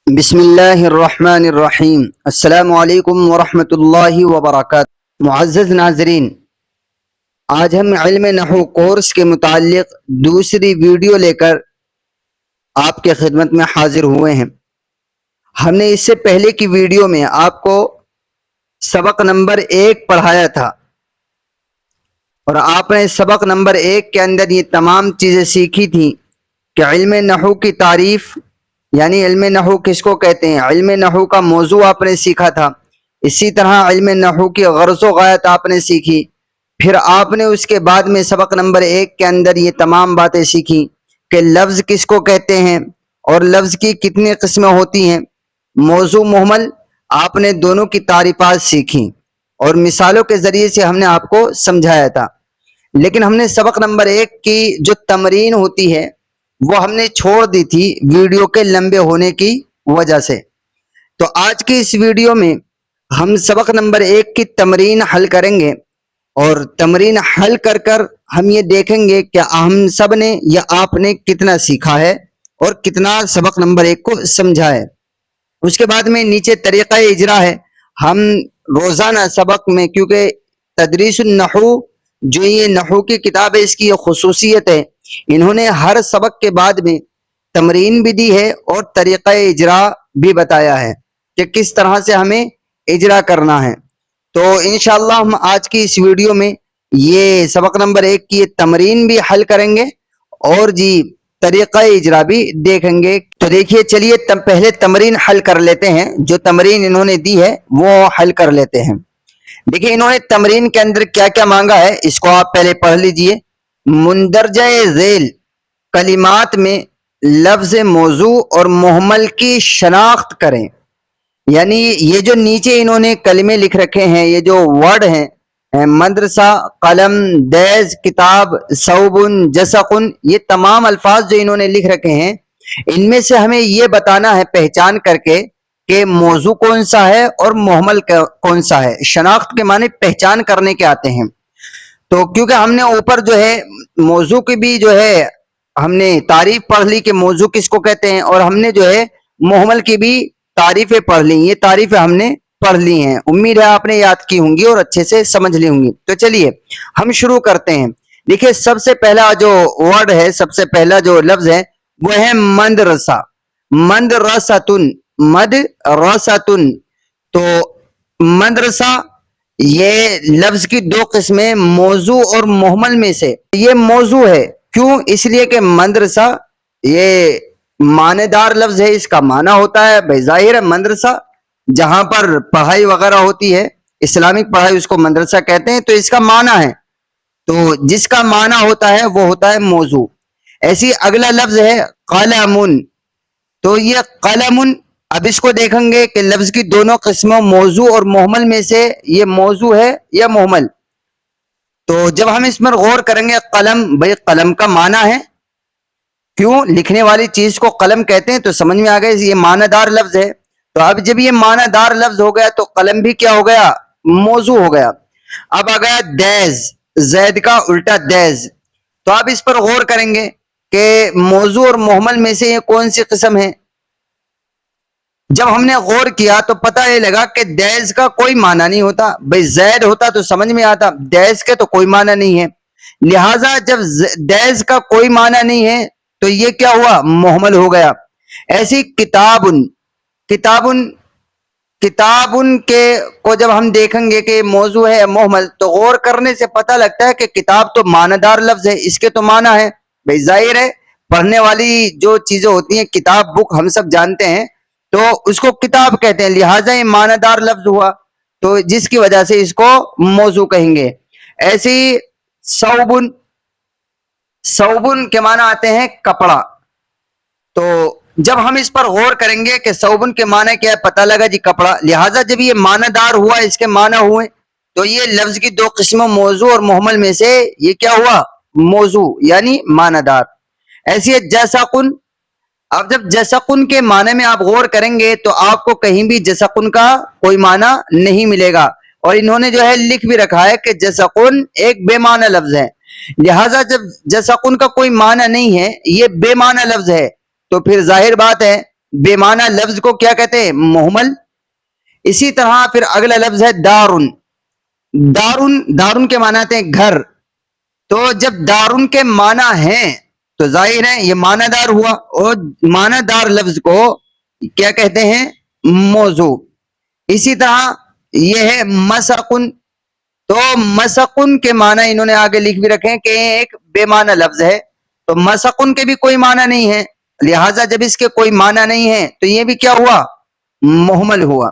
بسم اللہ الرحمن الرحیم۔ السلام علیکم ورحمۃ اللہ وبرکاتہ۔ معزز ناظرین، آج ہم علم نحو کورس کے متعلق دوسری ویڈیو لے کر آپ کے خدمت میں حاضر ہوئے ہیں۔ ہم نے اس سے پہلے کی ویڈیو میں آپ کو سبق نمبر 1 پڑھایا تھا، اور آپ نے سبق نمبر 1 کے اندر یہ تمام چیزیں سیکھی تھیں کہ علم نحو کی تعریف، یعنی علم نحو کس کو کہتے ہیں، علم نحو کا موضوع آپ نے سیکھا تھا۔ اسی طرح علم نحو کی غرض و غایت آپ نے سیکھی۔ پھر آپ نے اس کے بعد میں سبق نمبر 1 کے اندر یہ تمام باتیں سیکھی کہ لفظ کس کو کہتے ہیں اور لفظ کی کتنی قسمیں ہوتی ہیں۔ موضوع محمل آپ نے دونوں کی تعریفات سیکھی اور مثالوں کے ذریعے سے ہم نے آپ کو سمجھایا تھا۔ لیکن ہم نے سبق نمبر 1 کی جو تمرین ہوتی ہے وہ ہم نے چھوڑ دی تھی ویڈیو کے لمبے ہونے کی وجہ سے۔ تو آج کی اس ویڈیو میں ہم سبق نمبر 1 کی تمرین حل کریں گے، اور تمرین حل کر کر ہم یہ دیکھیں گے کہ ہم سب نے یا آپ نے کتنا سیکھا ہے اور کتنا سبق نمبر 1 کو سمجھا ہے۔ اس کے بعد میں نیچے طریقہ اجرا ہے۔ ہم روزانہ سبق میں، کیونکہ تدریس النحو جو یہ نحو کی کتاب ہے، اس کی یہ خصوصیت ہے، انہوں نے ہر سبق کے بعد میں تمرین بھی دی ہے اور طریقہ اجرا بھی بتایا ہے کہ کس طرح سے ہمیں اجرا کرنا ہے۔ تو انشاءاللہ ہم آج کی اس ویڈیو میں یہ سبق نمبر 1 کی یہ تمرین بھی حل کریں گے اور طریقہ اجرا بھی دیکھیں گے۔ تو دیکھیے، چلیے پہلے تمرین حل کر لیتے ہیں۔ جو تمرین انہوں نے دی ہے وہ حل کر لیتے ہیں۔ دیکھیے، انہوں نے تمرین کے اندر کیا کیا مانگا ہے، اس کو آپ پہلے پڑھ لیجئے۔ مندرجہ ذیل کلمات میں لفظ موضوع اور محمل کی شناخت کریں۔ یعنی یہ جو نیچے انہوں نے کلمے لکھ رکھے ہیں، یہ جو ورڈ ہیں، مدرسہ، قلم، دیز، کتاب، ثوبن، جسقن، یہ تمام الفاظ جو انہوں نے لکھ رکھے ہیں، ان میں سے ہمیں یہ بتانا ہے پہچان کر کے کہ موضوع کون سا ہے اور محمل کون سا ہے۔ شناخت کے معنی پہچان کرنے کے آتے ہیں۔ تو کیونکہ ہم نے اوپر جو ہے موضوع کی بھی جو ہے ہم نے تعریف پڑھ لی کہ موضوع کس کو کہتے ہیں، اور ہم نے جو ہے محمل کی بھی تعریفیں پڑھ لی۔ یہ تعریفیں ہم نے پڑھ لی ہیں، امید ہے آپ نے یاد کی ہوں گی اور اچھے سے سمجھ لی ہوں گی۔ تو چلیے ہم شروع کرتے ہیں۔ دیکھیے، سب سے پہلا جو ورڈ ہے، سب سے پہلا جو لفظ ہے وہ ہے مدرسہ۔ مدرستن، مدرستن۔ تو مدرسہ، یہ لفظ کی 2 قسمیں، موضوع اور محمل میں سے یہ موضوع ہے۔ کیوں؟ اس لیے کہ مدرسہ یہ معنی دار لفظ ہے، اس کا معنی ہوتا ہے، بھائی ظاہر ہے مدرسہ جہاں پر پڑھائی وغیرہ ہوتی ہے، اسلامک پڑھائی، اس کو مدرسہ کہتے ہیں، تو اس کا معنی ہے، تو جس کا معنی ہوتا ہے وہ ہوتا ہے موضوع۔ ایسی اگلا لفظ ہے قلمن۔ تو یہ قلمن، اب اس کو دیکھیں گے کہ لفظ کی دونوں قسموں موضوع اور محمل میں سے یہ موضوع ہے یا محمل۔ تو جب ہم اس پر غور کریں گے، قلم، بھئی قلم کا معنی ہے، کیوں؟ لکھنے والی چیز کو قلم کہتے ہیں، تو سمجھ میں آ گیا یہ معنی دار لفظ ہے۔ تو اب جب یہ معنی دار لفظ ہو گیا تو قلم بھی کیا ہو گیا؟ موضوع ہو گیا۔ اب آ گیا دیز، زید کا الٹا دیز۔ تو اب اس پر غور کریں گے کہ موضوع اور محمل میں سے یہ کون سی قسم ہے۔ جب ہم نے غور کیا تو پتہ یہ لگا کہ دیز کا کوئی معنی نہیں ہوتا۔ بھئی زید ہوتا تو سمجھ میں آتا، دیز کے تو کوئی معنی نہیں ہے، لہٰذا جب دیز کا کوئی معنی نہیں ہے تو یہ کیا ہوا؟ محمل ہو گیا۔ ایسی کتابن، کتابن، کتابن کے کو جب ہم دیکھیں گے کہ موضوع ہے محمل، تو غور کرنے سے پتہ لگتا ہے کہ کتاب تو معنی دار لفظ ہے، اس کے تو معنی ہے، بھئی ظاہر ہے پڑھنے والی جو چیزیں ہوتی ہیں، کتاب، بک، ہم سب جانتے ہیں، تو اس کو کتاب کہتے ہیں، لہٰذا یہ معنی دار لفظ ہوا، تو جس کی وجہ سے اس کو موضوع کہیں گے۔ ایسی ثوبن، ثوبن کے معنی آتے ہیں کپڑا۔ تو جب ہم اس پر غور کریں گے کہ ثوبن کے معنی کیا ہے، پتہ لگا جی کپڑا، لہٰذا جب یہ معنی دار ہوا، اس کے معنی ہوئے، تو یہ لفظ کی 2 قسموں موضوع اور محمل میں سے یہ کیا ہوا؟ موضوع، یعنی معنی دار۔ ایسی ہے جسقن۔ اب جب جسقن کے معنی میں آپ غور کریں گے تو آپ کو کہیں بھی جسقن کا کوئی معنی نہیں ملے گا، اور انہوں نے جو ہے لکھ بھی رکھا ہے کہ جسقن ایک بے معنی لفظ ہے، لہٰذا جب جسقن کا کوئی معنی نہیں ہے، یہ بے معنی لفظ ہے، تو پھر ظاہر بات ہے بے معنی لفظ کو کیا کہتے ہیں؟ مہمل. اسی طرح پھر اگلا لفظ ہے دارن. دارن کے معنی آتے ہیں گھر. تو جب دارن کے معنی ہیں تو ظاہر ہے یہ معنی دار ہوا, اور معنی دار لفظ کو کیا کہتے ہیں؟ موضوع. اسی طرح یہ ہے مسقن. تو مسقن کے معنی انہوں نے آگے لکھ بھی رکھے ہیں کہ ایک بے معنی لفظ ہے, تو مسقن کے بھی کوئی معنی نہیں ہے, لہٰذا جب اس کے کوئی معنی نہیں ہے تو یہ بھی کیا ہوا؟ محمل ہوا.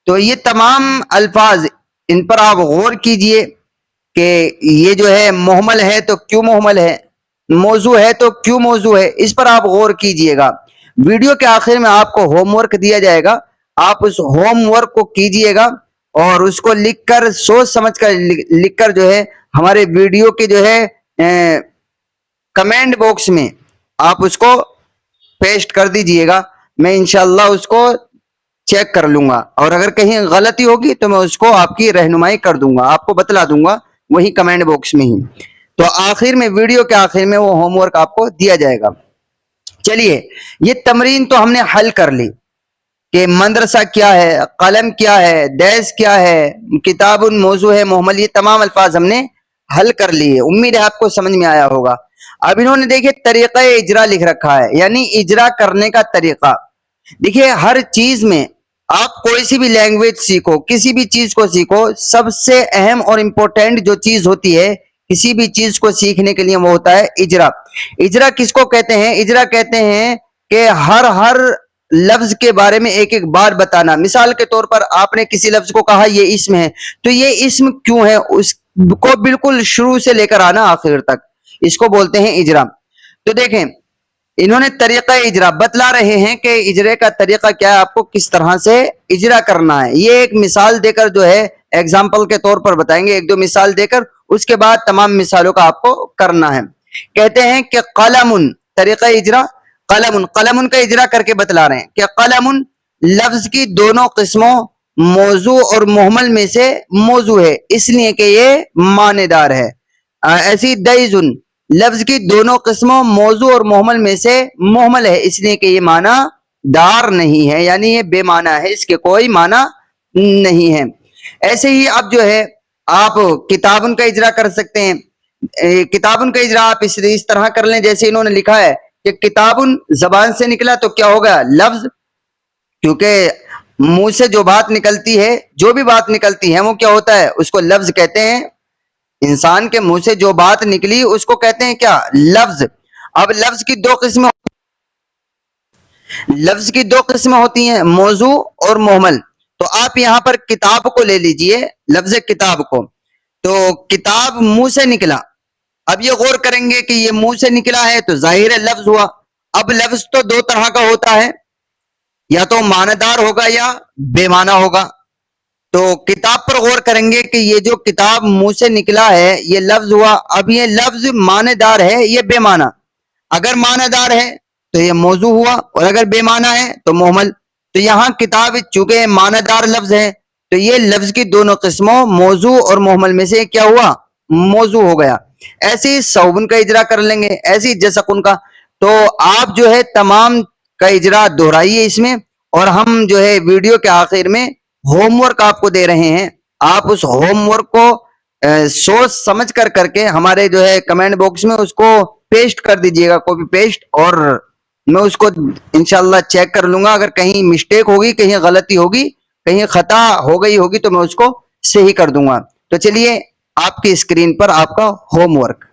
تو یہ تمام الفاظ ان پر آپ غور کیجئے کہ یہ جو ہے محمل ہے تو کیوں محمل ہے, موضوع ہے تو کیوں موضوع ہے, اس پر آپ غور کیجئے گا. ویڈیو کے آخر میں آپ کو ہوم ورک دیا جائے گا, آپ اس ہوم ورک کو کیجئے گا اور اس کو لکھ کر سوچ سمجھ کر لکھ کر جو ہے ہمارے ویڈیو کے جو ہے کمنٹ باکس میں آپ اس کو پیسٹ کر دیجئے گا. میں انشاءاللہ اس کو چیک کر لوں گا, اور اگر کہیں غلطی ہوگی تو میں اس کو آپ کی رہنمائی کر دوں گا, آپ کو بتلا دوں گا وہی کمنٹ باکس میں ہی. تو آخر میں ویڈیو کے آخر میں وہ ہوم ورک آپ کو دیا جائے گا. چلیے یہ تمرین تو ہم نے حل کر لی کہ مدرسہ کیا ہے, قلم کیا ہے, دیس کیا ہے, کتاب موضوع ہے محمل, یہ تمام الفاظ ہم نے حل کر لیے. امید ہے آپ کو سمجھ میں آیا ہوگا. اب انہوں نے دیکھیں طریقہ اجرا لکھ رکھا ہے, یعنی اجرا کرنے کا طریقہ. دیکھیے ہر چیز میں آپ کوئی سی بھی لینگویج سیکھو, کسی بھی چیز کو سیکھو, سب سے اہم اور امپورٹنٹ جو چیز ہوتی ہے کسی بھی چیز کو سیکھنے کے لیے وہ ہوتا ہے اجرا. اجرا کس کو کہتے ہیں؟ اجرا کہتے ہیں کہ ہر لفظ کے بارے میں ایک ایک بار بتانا. مثال کے طور پر آپ نے کسی لفظ کو کہا یہ اسم ہے, تو یہ اسم کیوں ہے اس کو بالکل شروع سے لے کر آنا آخر تک, اس کو بولتے ہیں اجرا. تو دیکھیں انہوں نے طریقہ اجرا بتلا رہے ہیں کہ اجرے کا طریقہ کیا ہے, آپ کو کس طرح سے اجرا کرنا ہے. یہ ایک مثال دے کر جو ہے ایگزامپل کے طور پر بتائیں گے, ایک دو مثال دے کر, اس کے بعد تمام مثالوں کا آپ کو کرنا ہے. کہتے ہیں کہ قلم, طریقہ اجرا قلم, قلم کا اجرا کر کے بتلا رہے ہیں کہ قلم لفظ کی دونوں قسموں موضوع اور محمل میں سے موضوع ہے, اس لیے کہ یہ معنی دار ہے. ایسی دیزن لفظ کی دونوں قسموں موضوع اور محمل میں سے محمل ہے, اس لیے کہ یہ معنی دار نہیں ہے, یعنی یہ بے معنی ہے, اس کے کوئی معنی نہیں ہے. ایسے ہی اب جو ہے آپ کتابن کا اجرا کر سکتے ہیں. کتابن کا اجرا آپ اس طرح کر لیں جیسے انہوں نے لکھا ہے کہ کتابن زبان سے نکلا تو کیا ہوگا؟ لفظ, کیونکہ منہ سے جو بات نکلتی ہے, جو بھی بات نکلتی ہے وہ کیا ہوتا ہے؟ اس کو لفظ کہتے ہیں. انسان کے منہ سے جو بات نکلی اس کو کہتے ہیں کیا؟ لفظ. اب لفظ کی دو قسمیں ہوتی ہیں, موضوع اور محمل. تو آپ یہاں پر کتاب کو لے لیجئے, لفظ کتاب کو, تو کتاب منہ سے نکلا. اب یہ غور کریں گے کہ یہ منہ سے نکلا ہے تو ظاہر ہے لفظ ہوا. اب لفظ تو دو طرح کا ہوتا ہے, یا تو معنی دار ہوگا یا بے معنی ہوگا. تو کتاب پر غور کریں گے کہ یہ جو کتاب منہ سے نکلا ہے یہ لفظ ہوا. اب یہ لفظ معنی دار ہے, یہ بے معنی. اگر معنی دار ہے تو یہ موضوع ہوا, اور اگر بے معنی ہے تو محمل. تو یہاں کتاب چونکہ معنی دار لفظ ہے تو یہ لفظ کی دونوں قسموں موضوع اور محمل میں سے کیا ہوا؟ موضوع ہو گیا. ایسے ہی صوبن کا اجرا کر لیں گے, ایسے ہی جسقن کا. تو آپ جو ہے تمام کا اجرا دہرائیے اس میں, اور ہم جو ہے ویڈیو کے آخر میں ہوم ورک آپ کو دے رہے ہیں. آپ اس ہوم ورک کو سوچ سمجھ کر کے ہمارے جو ہے کمنٹ باکس میں اس کو پیسٹ کر دیجئے گا, کاپی پیسٹ, اور میں اس کو انشاءاللہ چیک کر لوں گا. اگر کہیں مسٹیک ہوگی, کہیں غلطی ہوگی, کہیں خطا ہو گئی ہوگی تو میں اس کو صحیح کر دوں گا. تو چلیے آپ کی اسکرین پر آپ کا ہوم ورک.